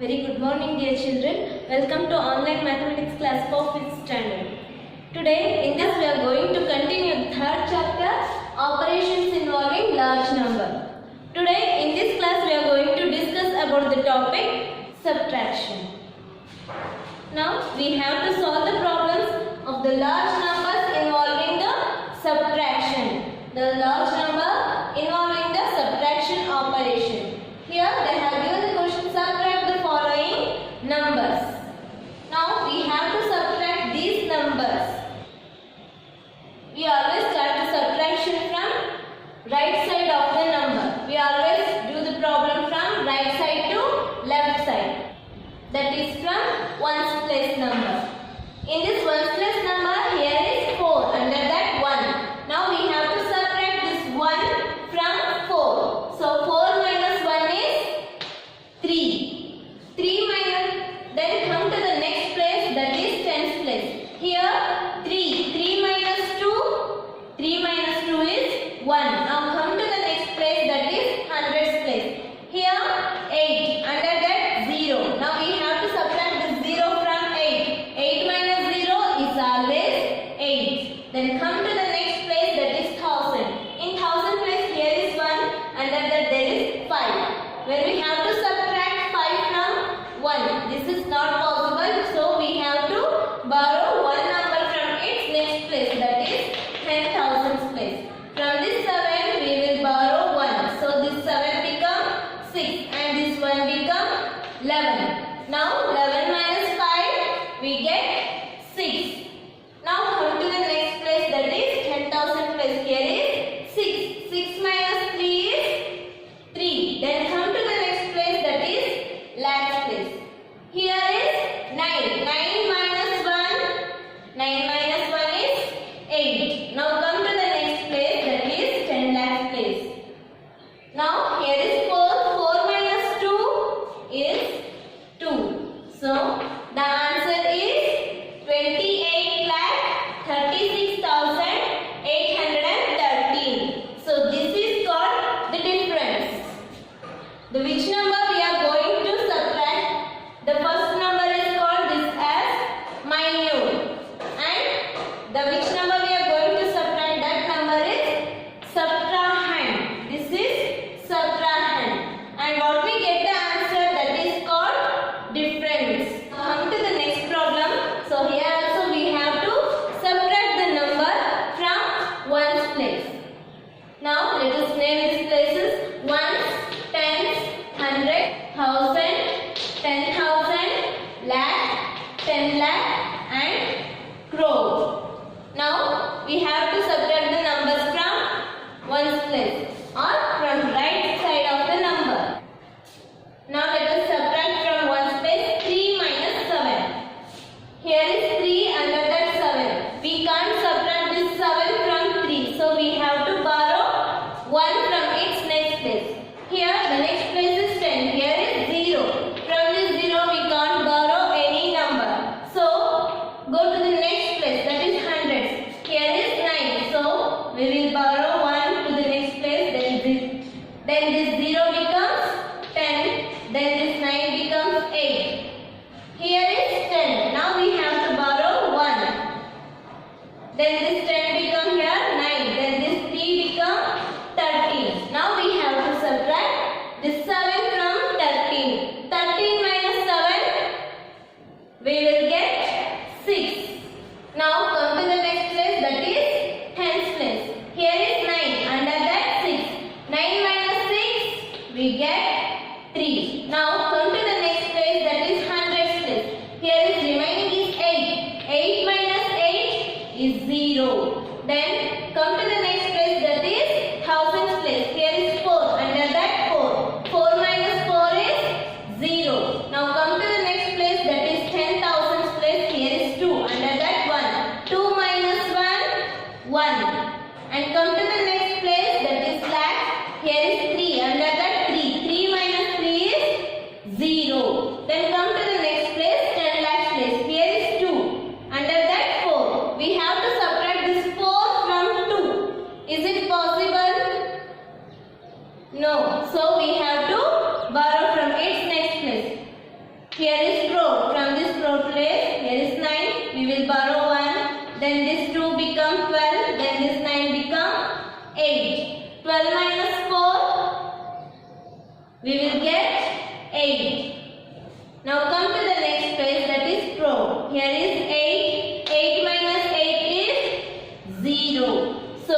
Very good morning, dear children. Welcome to online mathematics class for 5th standard. Today, in this we are going to continue the third chapter, operations involving large number. Today, in this class we are going to discuss about the topic subtraction. Now, we have to solve the problems of the large numbers involving the subtraction. The large number involving the subtraction operation. Here, they have given the question, subtract the following numbers. Now, we have to subtract these numbers. We always start the subtraction from right side of the number. We always do the problem from right side to left side. That is from ones place number. In this ones place number, here is 4. Under that 1. Now we have to subtract this 1 from 4. So 4 minus 1 is 3. 3 minus, then come to the next place, that is tens place. Here 3. 3 minus 2. 3 minus 2 is 1. Now come to the next place, that is hundreds place. Here 8. Under that 0. Now we have to subtract the 0 from 8. 8 minus 0 is always 8. Then come to the next place, that is 1000. In 1000 place, here is 1. Under that there is 5. When we have to subtract 5 from 1. This is not possible. So we have to borrow one number from its next place, that is 10,000 place. From this 7 we will borrow 1. So this 7 becomes 6 and this 1 becomes 11. Now 11 minus 5 we get 6. Now come to the next place, that is 10,000 place. Here is 6. 6 minus 3 is 3. Then come to the next place, that is lakhs place. Here is 9. 9 minus 1. 9 minus 1 is 8. Now come to the next place, that is 10 lakhs place. Now here is 4. 4 minus 2 is 2. So the answer is 28 lakh 36,813. So this is called the difference. The which number we are going to subtract? The first number is called this as minute. And the which number we are going to subtract? That number is subtrahend. This is subtrahend. And what we get the answer, that is called difference. Come to the next problem. So here also we have to subtract the number from ones place. Now let us name these places: ones, tens, hundred, thousand, 10,000, lakh, 10 lakh, and crore. Now we have to subtract the numbers from ones place or from right side of the number. Now let us subtract from ones place 3 minus 7. Here is 3, under that 7. We can't subtract this 7 from 3. So we have to borrow 1 from its next place. Here the next place is 10. Here is 0. From this 0 we can't borrow any number. So go to the next place, that is hundreds. Here is 9. So we will borrow 1 to the next place. Then this 0 becomes 10. Then this 9 becomes 8. Here is 10. Now we have to borrow 1. Then this 10 become here 9. Then this 3 become 13. Now we have to subtract this 7 from 13. 13 minus 7, we will get 6. Now come to the next place, that is tens place. Here is 9. Under that 6. 9 minus 6, we get 3. Now come to the next place, that is hundreds place. Here is remaining is 8. 8 minus 8 is 0. Then come to the next place, that is thousands place. Here is 4. Under that 4. 4 minus 4 is 0. Now come to the next place, that is 10,000 place. Here is 2. Under that 1. 2 minus 1, 1. And come to the next place, that is lakh. Here is 3. Under that 3. 3 minus 3 is Here is crore. From this crore place, here is 9. We will borrow 1. Then this 2 become 12. Then this 9 become 8. 12 minus 4, we will get 8. Now come to the next place, that is crore. Here is 8. 8 minus 8 is 0. So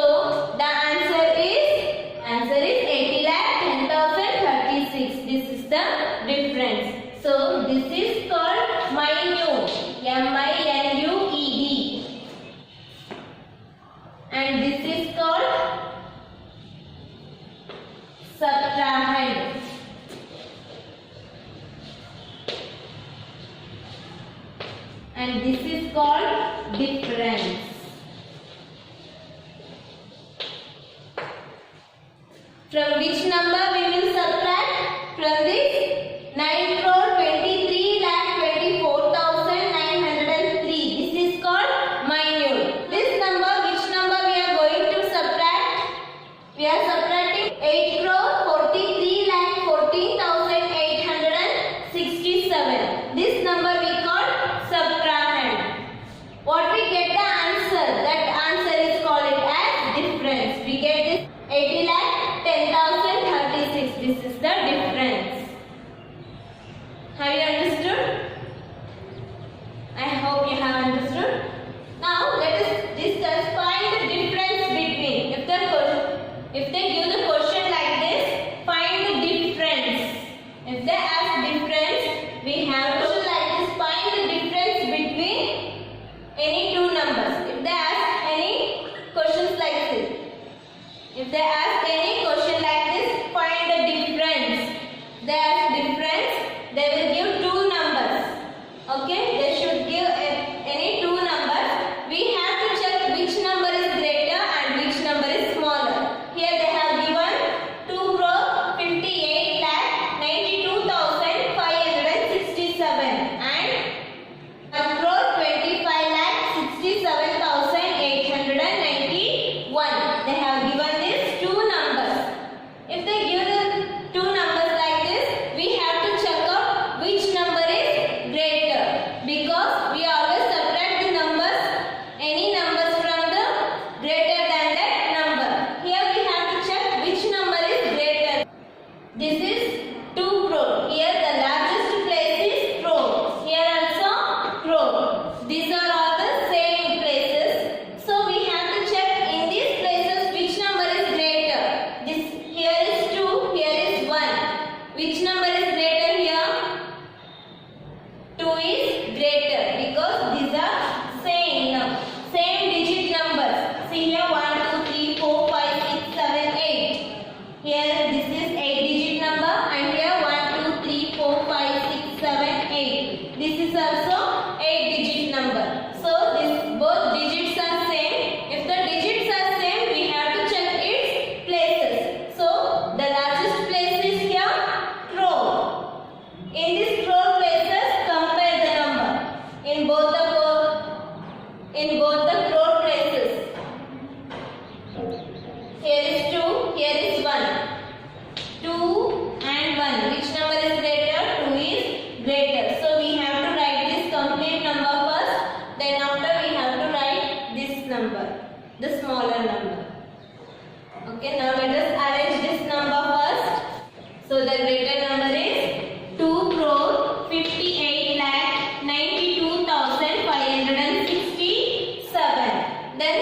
the answer is 80,10,036. This is the difference. So this is called minute. M-I-N-U-E-D. And this is called subtrahend. And this is called difference. From which number we will subtract? From this 9,23,24,903. This is called minute. This number, which number we are going to subtract? We are subtracting 8,43,14,867. This number we call subtrahend. What we get the answer? That answer is called as difference. We get this 80,10,036. This is the difference. Have you understood? I hope you have understood. Now let us discuss find the difference between. If they give the question like this, find the difference. If they ask difference, we have to like this, find the difference between any two numbers. If they ask any questions like this, if they ask any question like this, find the difference. They ask difference, they will give two numbers. Okay, they should give any two numbers. We have to check which number is greater and which number is smaller. Here they have given 2,58,92,567 and 1,25,67,891. They have given these two numbers. If they give the two numbers like this, we have to check out which number is greater, because we always subtract the numbers, any numbers from the greater than that number. Here we have to check which number is greater. This is 2 crore. Here the largest place is crore. Here also crore. These are all the same places. So we have to check in these places which number is greater. This here is 2, here is 1. Which number is greater here? 2 is greater because these are same digit numbers. See here 1, 2, 3, 4, 5, 6, 7, 8. Here this is 8 digit number and here 1, 2, 3, 4, 5, 6, 7, 8. This is also 8 digit number. So this both digits are same. If the digits are same, we have to check its places. So the largest place is here crore. In this crore places, compare the number in both the crore places. Here is 2, here is 1. 2 and 1. Which number is greater? 2 is greater. So we have to write this complete number first. Then after we have to write this number, the smaller number. Okay, now let us arrange this number first. So the greater number is 2,58,92,567. Then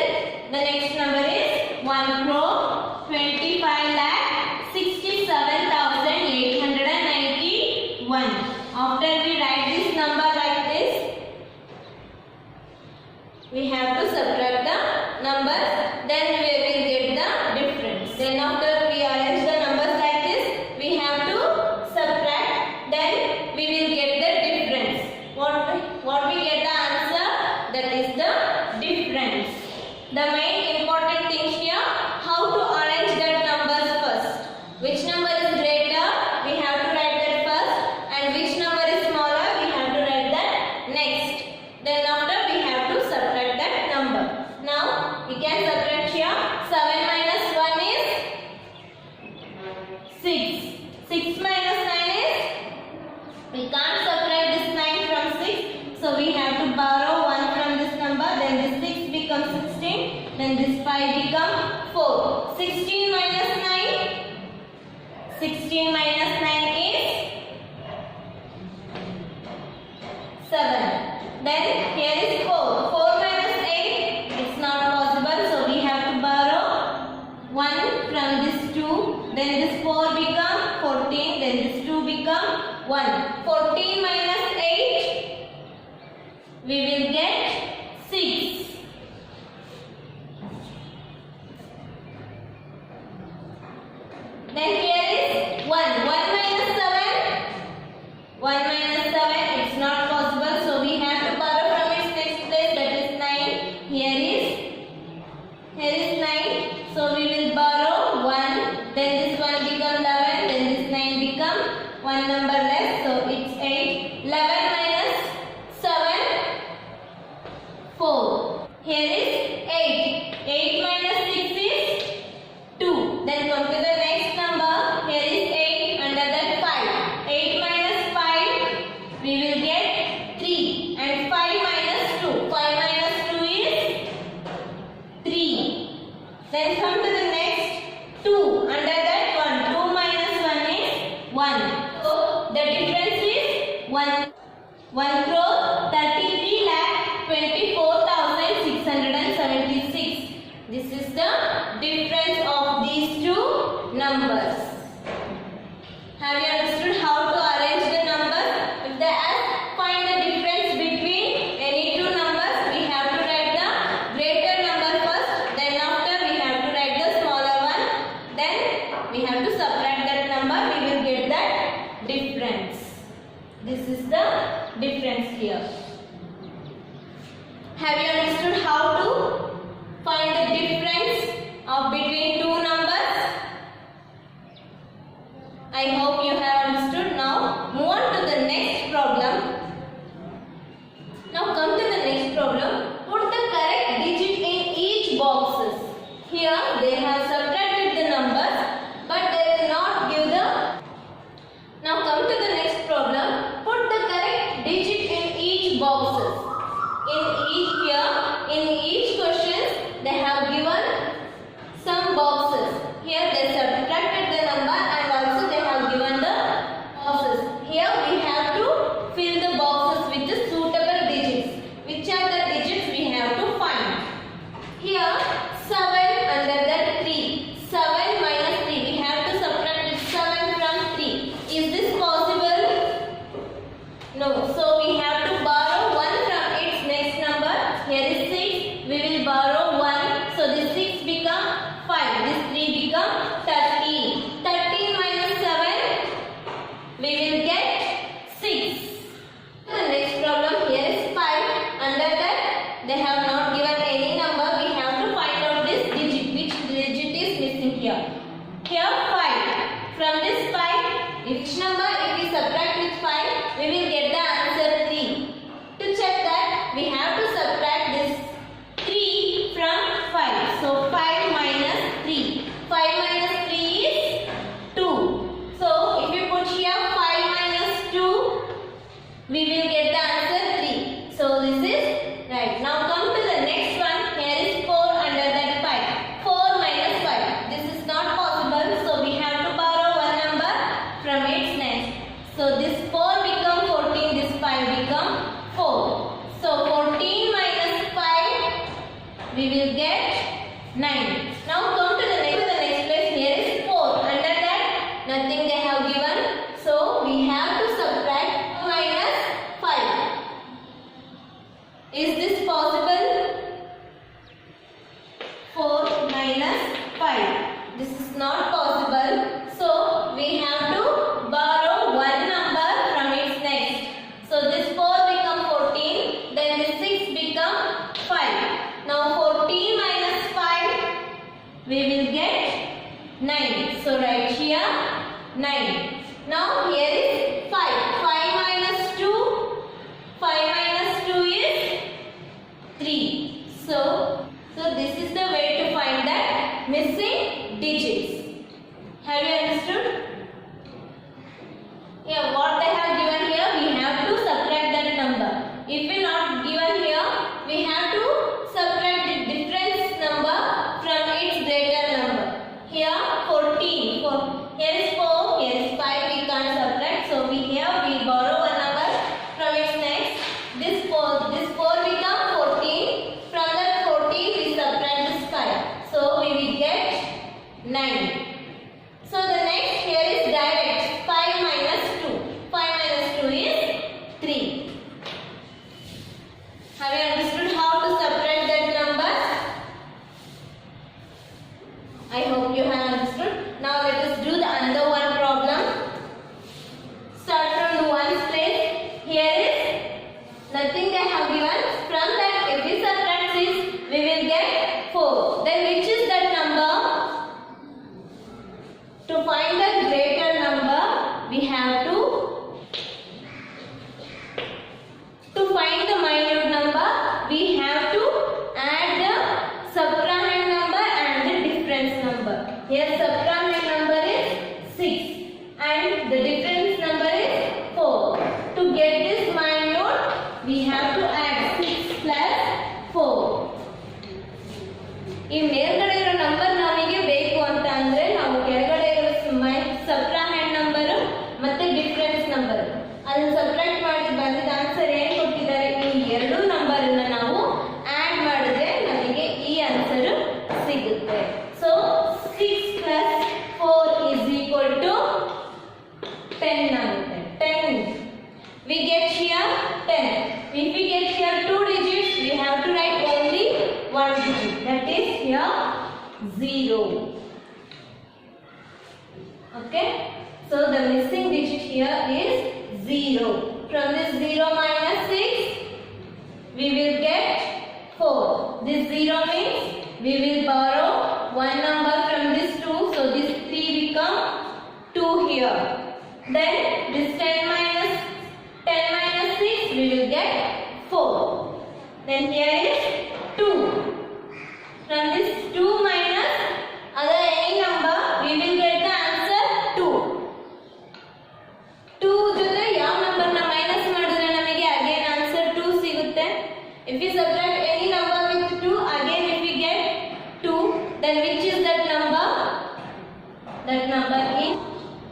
the next number is 1,25,67,891. After we write this number like this, we have to subtract the numbers, then we will get the difference. Then after we arrange the numbers like this, we have to subtract, then we will get the difference. What we get the answer, that is the difference. The main important thing here, how to arrange that numbers first. Which number is greater, we have to write that first, and which number is smaller, we have to write that next. Then after we have to subtract that number. Now we can subtract here. 7 minus 1 is 6. 6 minus 9 is, we can't subtract this So we have to borrow 1 from this number. Then this 6 becomes 16. Then this 5 becomes 4. 16 minus 9. 16 minus 9 is 7. Then here is 4. 4 minus 8. It's not possible. So we have to borrow 1 from this 2. Then this 4 become 14. Then this 2 become 1. 14 minus 8. We will get 6. Then here is 1. 1 minus 7. 1 minus 7. It's not possible. So we have to borrow from its next place. That is 9. Here is 9. So we will borrow 1. Then this 1 become 11. Then this 9 become 1 number less. So it's 8. 11 minus 7. 4. Here is 8. 8 minus 6 is 2. Then come to the next number. Here is 8. Under that 5. 8 minus 5. We will get 3. And 5 minus 2. 5 minus 2 is 3. Then come to the next 2. Under that 1. 2 minus 1 is 1. So the difference is 1. 1 crore 33 lakh 24,676. This is the difference of these two numbers. Have you understood how to arrange the numbers? If they ask find the difference between any two numbers, we have to write the greater number first. Then after we have to write the smaller one. Then we have to subtract that number. We will get that difference. This is the difference here. Have you understood how to find the difference of between two numbers? I hope you have understood. Now move on to the next problem. Now come to the next problem. Put the correct digit in each boxes. Here they have subtracted the numbers, but they will not give the. Now come to the next problem. Put the correct digit in each boxes. In each question they have given some boxes. Here they subtracted the number and also they have given the boxes. Here we have to fill the boxes with the suitable digits. Which are the digits we have to find? Here 7 under that 3. 7 minus 3. We have to subtract 7 from 3. Is this possible? No. So we have to borrow 1 from its next number. Here is 6. We will borrow 1. So this 6 become 5. This 3 become 13. 13 minus 7. We will get 6. The next problem. Here is 5. Under that they have not given any number. We have to find out this digit. Which digit is missing here? Here 5. From this 5, which number if we subtract with 5, we will get the answer 3. To check that, we have to subtract this 3 from 5. So 5 minus 3. 5 minus 3 is 2. So if we put here 5 minus 2, we will get the answer 3. So this is right. Now come to the next one. Here is 4 under that 5. 4 minus 5. This is not possible. So we have to borrow one number from its next. So this 4 become 14. This 5 become 4. So 14 minus 5, we will get 9. Now come to the next place. Here is 4. Under that, nothing they have given. So we have to subtract 2 minus 5. ಅಲ್ಲಿ subtract ಮಾಡಿ ಬಂದಿದ್ದ answer ಏನು ಕೊಟ್ಟಿದ್ದಾರೆ, ಈ ಎರಡು number ಅನ್ನ ನಾವು add ಮಾಡಿದ್ರೆ ನಮಗೆ ಈ ಆನ್ಸರ್ ಸಿಗುತ್ತೆ. ಸೊ 6 + 4 = 10 ಆಗುತ್ತೆ. 10 we get here 10. If we get here 2 digits, we have to write only 1 digit, that is here 0. Okay, so the missing digit here is 0. From this 0 minus 6 we will get 4. This 0 means we will borrow one number from this 2, so this 3 become 2 here. Then this 10 minus 6 we will get 4. Then here is 2. From this 2 minus other any number we will get the answer 2. 2 ಜೊತೆ ಯಾವ number ನ minus ಮಾಡಿದ್ರೆ ನಮಗೆ again answer 2 ಸಿಗುತ್ತೆ. If we subtract any number with 2, again if we get 2, then which is that number? That number is,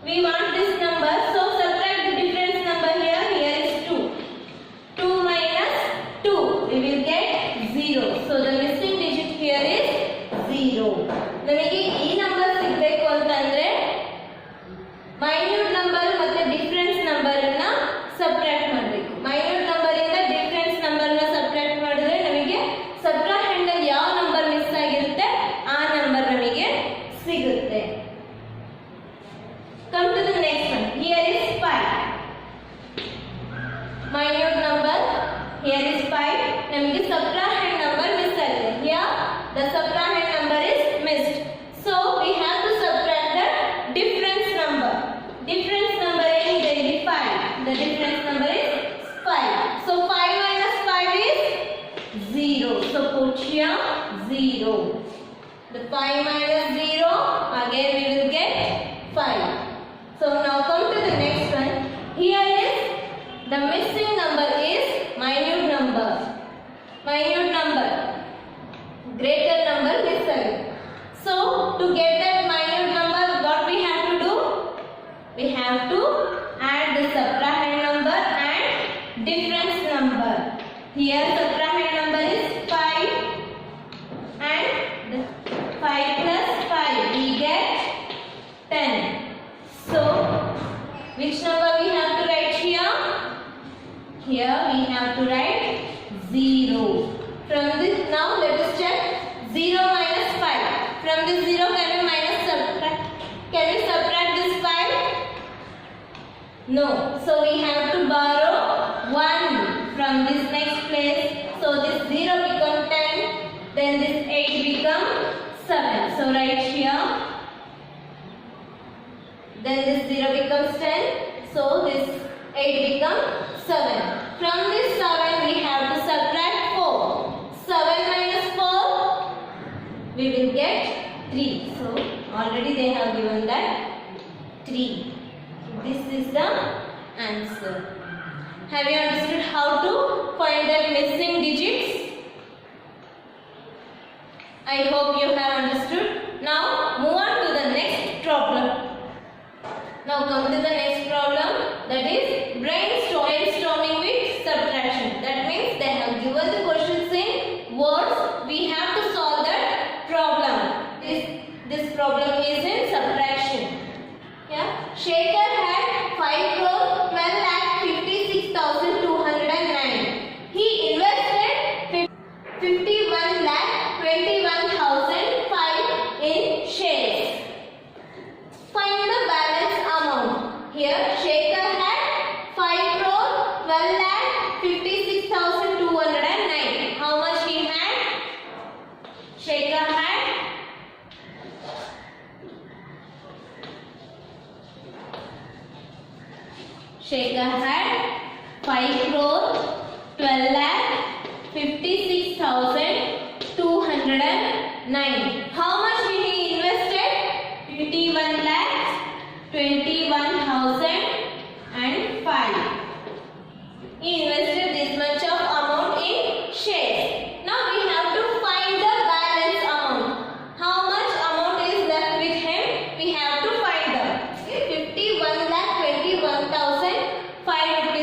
we want this number, so subtract the difference number here. Here is 2. 2 minus 2 we will get 0. So the missing digit here is 0. ನಮಗೆ ಈ number ಸಿಗಬೇಕು ಅಂತಂದ್ರೆ minute number ಮತ್ತೆ difference number ಅನ್ನ subtract ಮಾಡಬೇಕು. Minute number ಇಂದ difference number ನ subtract ಮಾಡಿದ್ರೆ ನಮಗೆ ಸಬ್ಟ್ರಾಕ್ಟ್ ಅಲ್ಲಿ ಯಾವ ನಂಬರ್ ಮಿಸ್ ಆಗಿರುತ್ತೆ ಆ ನಂಬರ್ ನಮಗೆ ಸಿಗುತ್ತೆ. Come to the next one. Here is 5. Minute number. Here is 5. ನಮಗೆ subtrahend number miss ಆಗಿದೆ. Here the subtrahend number is missed. So we have to subtract the difference number. Difference number ಏನಿದೆ ಇಲ್ಲಿ 5. The difference number is 5. So 5 minus 5 is 0. So put here 0. The 5 minus 0, again we will get 5. So now come to the next one. Here is the missing number is minute number. Minute number. Greater number missing. So to get that minute number, what we have to do? We have to add the subtrahend number and difference number. Here subtrahend number is 5 and the 5 plus 5 we get 10. So, which number we have to write here? Here we have to write 0. From this, now let us check 0 minus 5. From this 0 can we subtract? Can we subtract this 5? No. So we have to borrow 1 from this next place. So this 0 become 10. Then this 8 become 7. So write here. Then this 0 becomes 10. So this 8 becomes 7. From this 7 we have to subtract 4. 7 minus 4 we will get 3. So already they have given that 3. This is the answer. Have you understood how to find that missing digits? I hope you have understood. Now move on to the next problem. Now come to the next problem, that is brainstorming with subtraction. That means they have given the questions in words. We have to solve that problem. This problem is in subtraction. Yeah. Shekhar had 5,12,56,209. He invested 51,21,005 in shares. Find the balance amount. Here Shekhar had 5,12,56,209. How much he had? Shekhar had Shekhar had 5,12,56,209. How much he invested? 51,21,005. He invested this much of amount in shares. Now we have to find the balance amount. How much amount is left with him? We have to find out. 51,21,005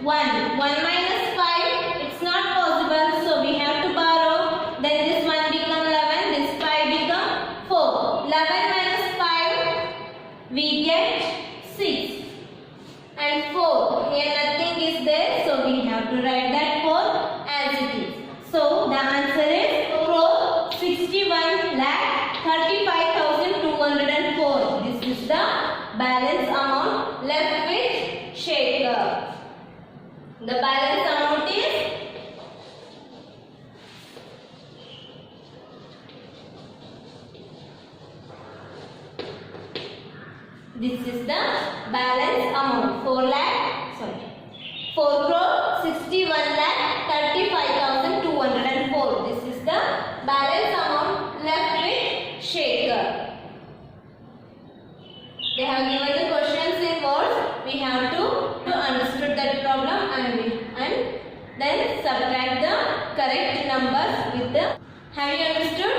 1 minus 5, it's not possible, so we have to borrow. Then this 1 become 11, this 5 become 4. 11 minus 5, we get 6. And 4, here nothing is there, so we have to write that 4 as it is. So the answer is 61,35,204. This is the balance amount left with Shekhar. The balance amount is this is the balance amount 4,61,35,204. This is the balance amount left with Shekhar. They have given the questions in words. We have to understand that problem and then subtract the correct numbers with the. Have you understood?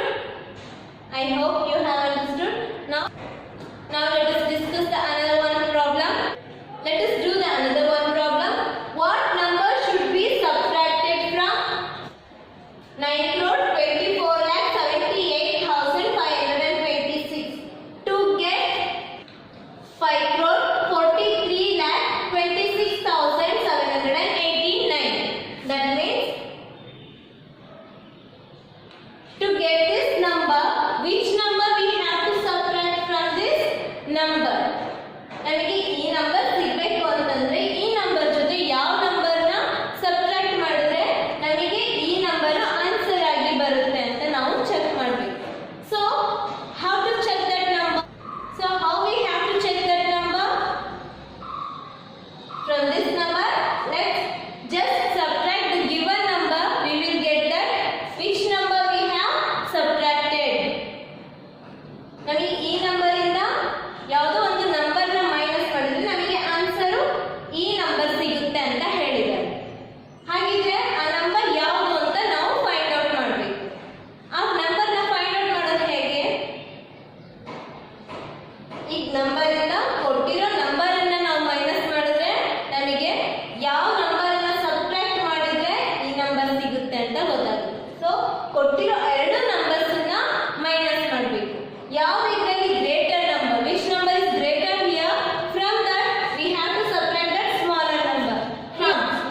I hope you have understood. Now let us discuss the another one problem. Let us do the another one problem. What number should be subtracted from 9,24,78,526 to get 5,43,26,789? That means to get this number, which number we have to subtract from this number? ನಮಗೆ ಈ number ಸಿಗಬೇಕು ಅಂತಂದ್ರೆ ಈ number ಜೊತೆ ಯಾವ number ನ subtract ಮಾಡಿದ್ರೆ ನಮಗೆ ಈ ನಂಬರ್ ಆನ್ಸರ್ ಆಗಿ ಬರುತ್ತೆ ಅಂತ ನಾವು ಚೆಕ್ ಮಾಡಬೇಕು. So how to check that number? So how we have to check that number? From this number, let's just subtract the given number. We will get that which number we have subtracted. ನಮಗೆ ಈ number ಇಂದ ಯಾವುದೋ ಒಂದು number ನ minus ಮಾಡಿದ್ರೆ ನಮಗೆ answer ಈ number ಸಿಗುತ್ತೆ ಅಂತ ಹೇಳಿದ್ದಾರೆ. ಹಾಗಿದ್ರೆ ಆ ನಂಬರ್ ಯಾವುದು ಅಂತ ನಾವು ಫೈಂಡ್ ಔಟ್ ಮಾಡಬೇಕು. ಆ ನಂಬರ್ ನ ಫೈಂಡ್ ಔಟ್ ಮಾಡೋದು ಹೇಗೆ? ಈ ನಂಬರ್ ಇಂದ ಕೊಟ್ಟಿರೋ ನಂಬರ್ ಅನ್ನ ನಾವು ಮೈನಸ್ ಮಾಡಿದ್ರೆ ನಮಗೆ ಯಾವ ನಂಬರ್ ಅನ್ನ ಸಬ್ಟ್ರಾಕ್ಟ್ ಮಾಡಿದ್ರೆ ಈ ನಂಬರ್ ಸಿಗುತ್ತೆ ಅಂತ ಗೊತ್ತಾಗುತ್ತೆ. ಸೊ ಕೊಟ್ಟಿರೋ ಎರಡು ನಂಬರ್ಸ್ ಅನ್ನ ಮೈನಸ್ ಮಾಡಬೇಕು. ಯಾವ ಇದರಲ್ಲಿ greater number, which number is greater here, from that we have to subtract that smaller number.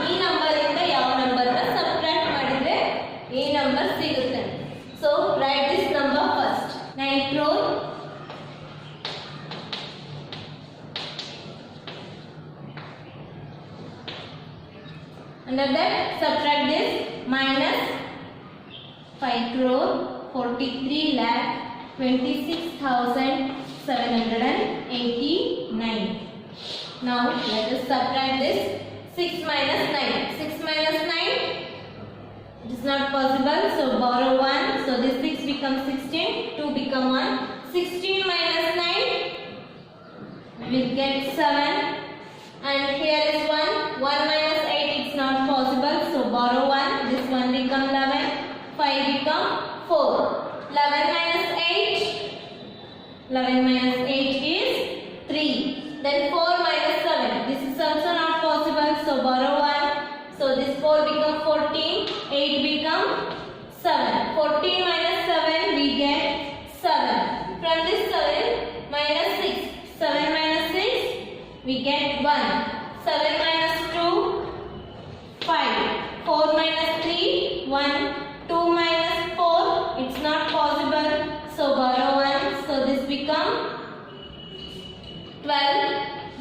ಈ ನಂಬರ್ ಇಂದ ಯಾವ ನಂಬರ್ ನ ಸಬ್ಟ್ರಾಕ್ಟ್ ಮಾಡಿದ್ರೆ ಈ ನಂಬರ್ ಸಿಗುತ್ತೆ. So write this number first. 9 crore under that subtract this minus 5,43,26,789. Now let us subtract this. 6 minus 9. 6 minus 9. It is not possible. So borrow 1. So this 6 becomes 16. 2 become 1. 16 minus 9. We will get 7. And here is 1. 1 minus 8. It's not possible. So borrow 1. This 1 become 11. 5 become 4. 11 minus 8. 11 minus 8 is 3. Then 4 minus 7. This is also not possible. So borrow 1. So this 4 become 14. 8 become 7. 14 minus 7 we get 7. From this 7 minus 6. 7 minus 6 we get 1. 7 minus 2 5. 4 minus 3 1. 2 minus 4 it's not possible. So borrow 1. So this become 12.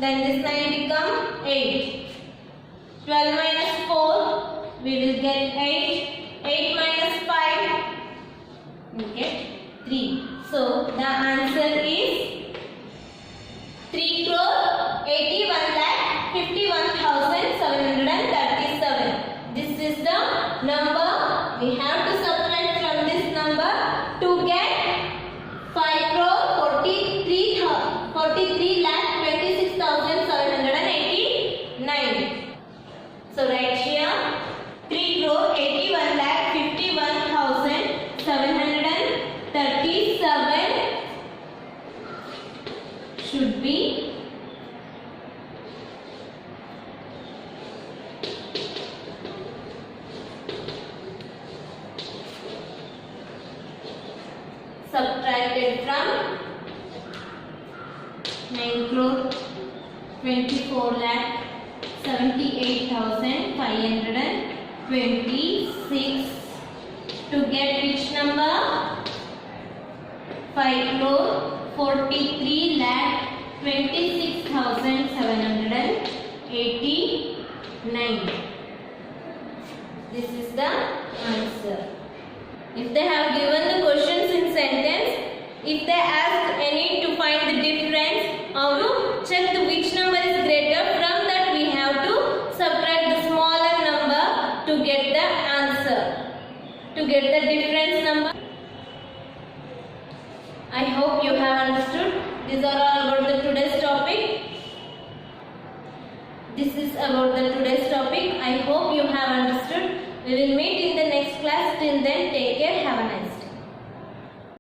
Then this 9 become 8. 12 minus 4 we will get 8. 8 minus 5 we get 3. So the answer is 3,81,51,737. This is the number we have to subtract from this number to get 5,43,26,789. So right here 3,81,51,737 should be subtracted from 9,24,78,526 to get which number? 5,43,26,789. This is the answer. If they have given the questions in sentence, if they ask any to find the difference or to check the which number is greater, from that we have to subtract the smaller number to get the answer, to get the difference number. I hope you have understood. These are all about the today's topic. This is about the today's topic. I hope you have understood. We will meet in the next class. Till then, take care. Have a nice day.